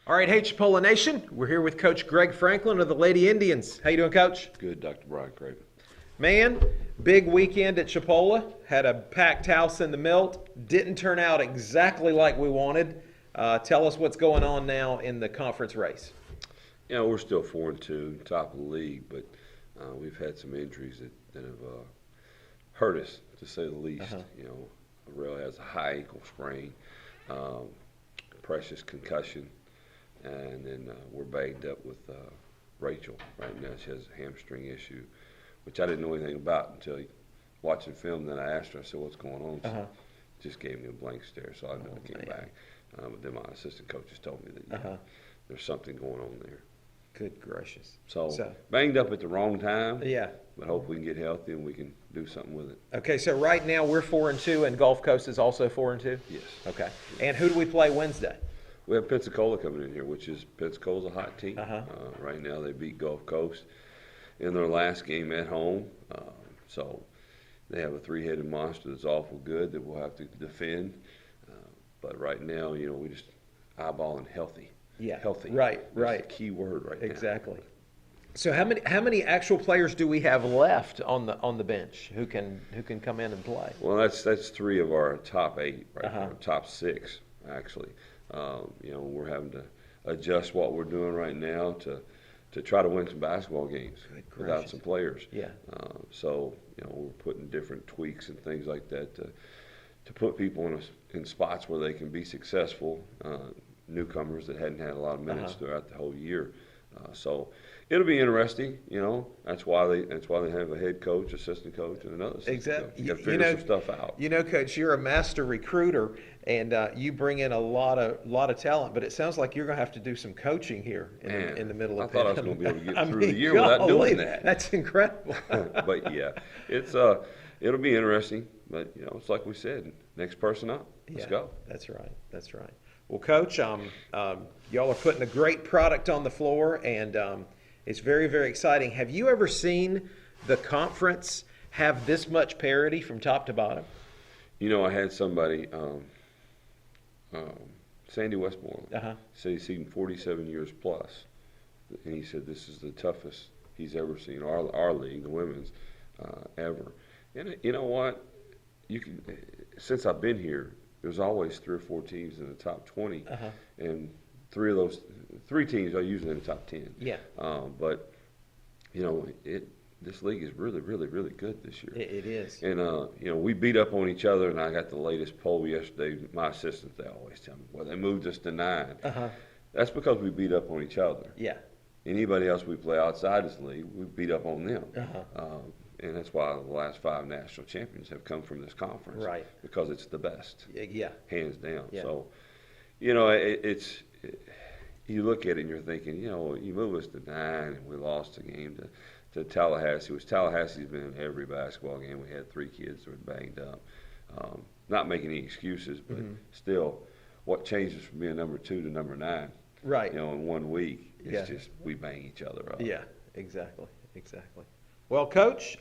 All right, hey Chipola Nation, we're here with Coach Greg Franklin of the Lady Indians. How you doing, Coach? Good, Dr. Brian Craven. Man, big weekend at Chipola. Had a packed house in the Milt. Didn't turn out exactly like we wanted. Tell us what's going on now in the conference race. You know, we're still 4-2, top of the league, but we've had some injuries that have hurt us, to say the least. You know, Rail has a high ankle sprain, Precious concussion, and then we're banged up with Rachel right now. She has a hamstring issue, which I didn't know anything about until watching film. Then I asked her, I said, what's going on? She just gave me a blank stare, so I knew it came back. But then my assistant coaches told me that there's something going on there. Good gracious. So banged up at the wrong time. Yeah. But hope we can get healthy and we can do something with it. Okay, so right now we're 4-2, and Gulf Coast is also 4-2? Yes. Okay. And who do we play Wednesday? We have Pensacola coming in here, which is Pensacola's a hot team. Right now they beat Gulf Coast in their last game at home. So they have a three-headed monster that's awful good that we'll have to defend. But right now, you know, we just eyeballing healthy. Yeah. Healthy. Right. That's the key word right now. Exactly. So how many actual players do we have left on the bench who can come in and play? Well, that's three of our top 8 right now, top 6 actually. You know, we're having to adjust what we're doing right now to try to win some basketball games without some players. Yeah. So you know, we're putting different tweaks and things like that to put people in spots where they can be successful. Newcomers that hadn't had a lot of minutes throughout the whole year. So it'll be interesting, you know. That's why they have a head coach, assistant coach, and another assistant Exactly. coach. You got to figure some stuff out. You know, Coach, you're a master recruiter, and you bring in a lot of talent. But it sounds like you're going to have to do some coaching here in the middle of. I thought I was going to be able to get through the year without doing that. That's incredible. But yeah, it'll be interesting. But you know, it's like we said, next person up. Let's go. That's right. That's right. Well, Coach, y'all are putting a great product on the floor, and it's very, very exciting. Have you ever seen the conference have this much parity from top to bottom? You know, I had somebody, Sandy Westmoreland, said he's seen 47 years plus, and he said this is the toughest he's ever seen, our league, the women's, ever. And you know what? Since I've been here, there's always 3 or 4 teams in the top 20, and 3 teams are usually in the top 10. Yeah. But you know, this league is really, really, really good this year. It is. And you know, we beat up on each other. And I got the latest poll yesterday. My assistants, they always tell me, well, they moved us to 9. That's because we beat up on each other. Yeah. Anybody else we play outside this league, we beat up on them. And that's why the last 5 national champions have come from this conference. Right. Because it's the best. Yeah. Hands down. Yeah. So, you know, you look at it and you're thinking, you know, you move us to 9 and we lost a game to Tallahassee, which Tallahassee's been in every basketball game. We had 3 kids that were banged up. Not making any excuses, but still, what changes from being number 2 to number 9? Right. You know, in 1 week, it's just we bang each other up. Yeah, exactly. Well, Coach,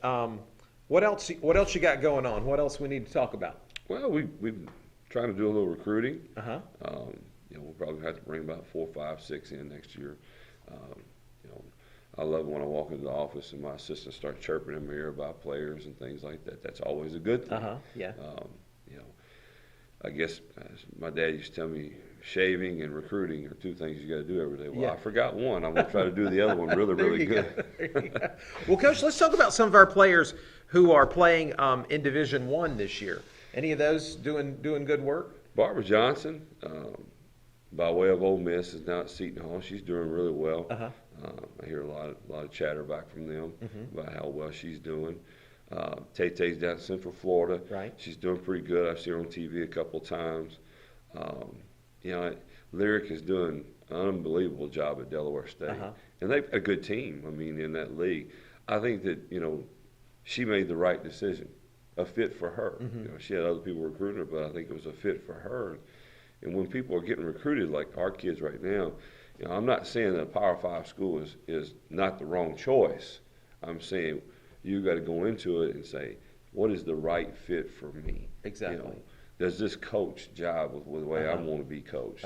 what else you got going on? What else we need to talk about? Well, we've trying to do a little recruiting. You know, we'll probably have to bring about 4, 5, 6 in next year. You know, I love when I walk into the office and my assistants start chirping in my ear about players and things like that. That's always a good thing. Yeah. You know, I guess my dad used to tell me shaving and recruiting are 2 things you got to do every day. Well, I forgot one. I'm going to try to do the other one really, really good. Well, Coach, let's talk about some of our players who are playing in Division I this year. Any of those doing good work? Barbara Johnson, by way of Ole Miss, is now at Seton Hall. She's doing really well. I hear a lot of chatter back from them about how well she's doing. Tay-Tay's down in Central Florida. Right. She's doing pretty good. I've seen her on TV a couple of times. You know, Lyric is doing an unbelievable job at Delaware State. And they've a good team, I mean, in that league. I think that, you know, she made the right decision, a fit for her. You know, she had other people recruiting her, but I think it was a fit for her. And when people are getting recruited like our kids right now, you know, I'm not saying that a Power 5 school is not the wrong choice. I'm saying you got to go into it and say, what is the right fit for me? Exactly. You know, does this coach jive with the way I want to be coached?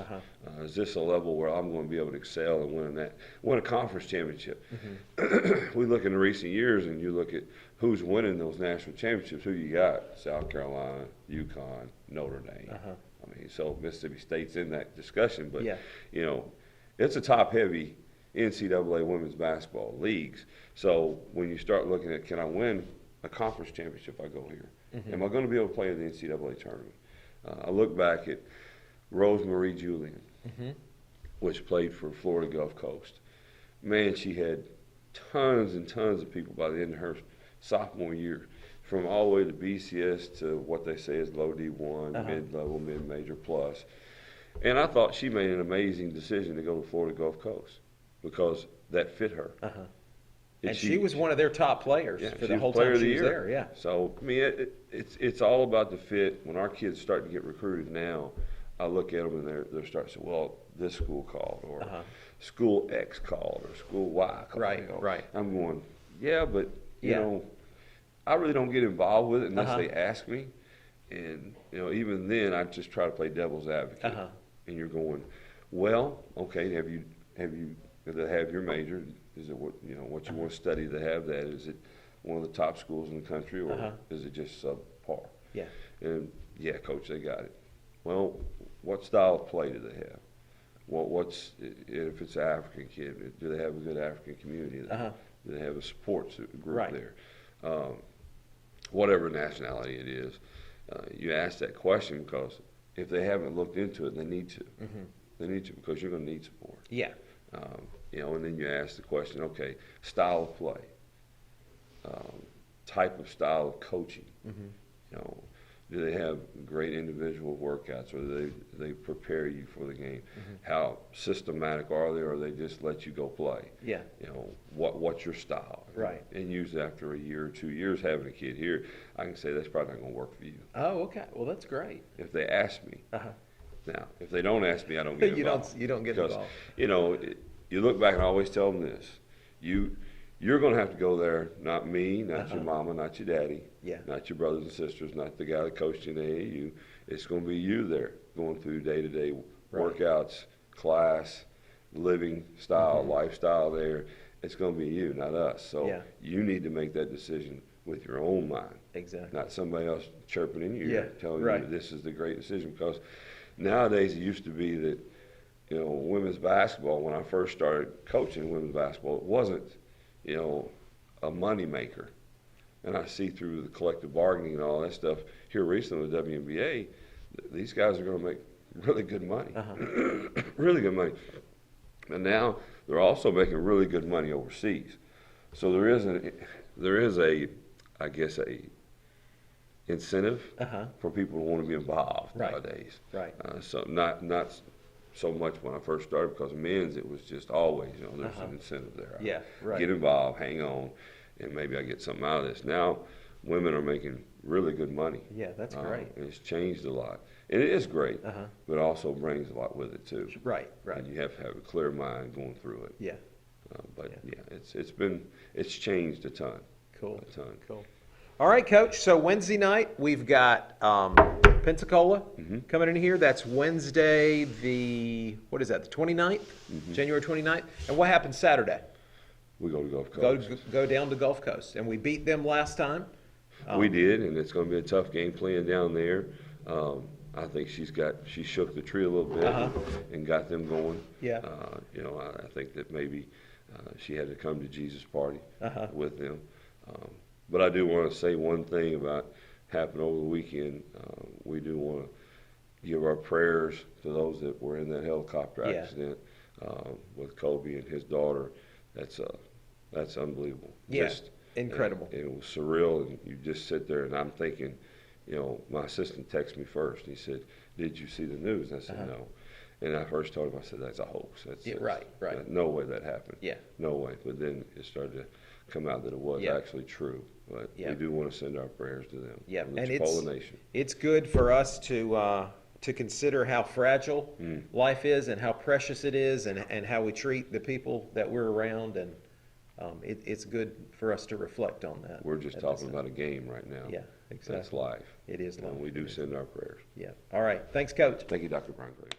Is this a level where I'm going to be able to excel and win a conference championship? We look in the recent years, and you look at who's winning those national championships. Who you got? South Carolina, UConn, Notre Dame. I mean, so Mississippi State's in that discussion, but you know, it's a top-heavy NCAA women's basketball leagues. So when you start looking at, can I win a conference championship if I go here? Am I going to be able to play in the NCAA tournament? I look back at Rosemarie Julian, which played for Florida Gulf Coast. Man, she had tons and tons of people by the end of her sophomore year, from all the way to BCS to what they say is low D1, mid-level, mid-major plus. And I thought she made an amazing decision to go to Florida Gulf Coast because that fit her. And she was one of their top players for the whole time she was there. Yeah. So I mean, it's all about the fit. When our kids start to get recruited now, I look at them and they're starting to say, well, this school called, or school X called, or school Y called. Right. I'm going, yeah, but you know, I really don't get involved with it unless they ask me. And you know, even then, I just try to play devil's advocate. And you're going, well, okay, have you to have your major? Is it what you want to study to have that? Is it one of the top schools in the country, or is it just subpar? Yeah. And yeah, coach, they got it. Well, what style of play do they have? What's if it's an African kid? Do they have a good African community there? Do they have a sports group there? Whatever nationality it is, you ask that question because if they haven't looked into it, they need to. They need to, because you're going to need support. Yeah. You know, and then you ask the question, okay, style of play, type of style of coaching. You know, do they have great individual workouts, or do they prepare you for the game? How systematic are they, or they just let you go play? Yeah. You know, what's your style? Right. And usually after a year or 2 years having a kid here, I can say that's probably not going to work for you. Oh, okay. Well, that's great. If they ask me. Now, if they don't ask me, I don't get involved. You don't get involved. You know, you look back and I always tell them this. You're going to have to go there, not me, not your mama, not your daddy, not your brothers and sisters, not the guy that coached you in AAU. It's going to be you there going through day-to-day workouts, class, living style, lifestyle there. It's going to be you, not us. So you need to make that decision with your own mind. Exactly. Not somebody else chirping in your ear telling you this is the great decision. Because nowadays it used to be that, you know, women's basketball, when I first started coaching women's basketball, it wasn't, you know, a money maker. And I see through the collective bargaining and all that stuff here recently with WNBA, these guys are going to make really good money, really good money. And now they're also making really good money overseas. So there is a I guess a incentive for people to want to be involved nowadays. Right. So not so much when I first started, because men's it was just always, you know, there's an incentive there. Yeah, right. Get involved, hang on, and maybe I get something out of this. Now women are making really good money. Yeah, that's great. And it's changed a lot. And it is great, but it also brings a lot with it too. Right. And you have to have a clear mind going through it. Yeah. It's changed a ton. Cool. A ton. Cool. All right, Coach. So Wednesday night we've got Pensacola coming in here. That's Wednesday, the 29th, January 29th. And what happens Saturday? We go to Gulf Coast. Go down to Gulf Coast, and we beat them last time. We did, and it's going to be a tough game playing down there. I think she shook the tree a little bit and got them going. Yeah. You know, I think that maybe she had to come to Jesus party with them. But I do want to say one thing about happened over the weekend. We do want to give our prayers to those that were in that helicopter accident with Kobe and his daughter. That's unbelievable. Yeah, incredible. And it was surreal, and you just sit there, and I'm thinking, you know, my assistant texted me first. He said, "Did you see the news?" And I said, "No." And I first told him, I said, "That's a hoax. That's right. No way that happened. Yeah. No way." But then it started to come out that it was actually true. But we do want to send our prayers to them. Yeah, and it's good for us to consider how fragile life is and how precious it is, and how we treat the people that we're around, and it's good for us to reflect on that. We're just talking about a game right now. Yeah. That's life. It is life. And we do send our prayers. Yeah. All right. Thanks, Coach. Thank you, Dr. Brian Craig.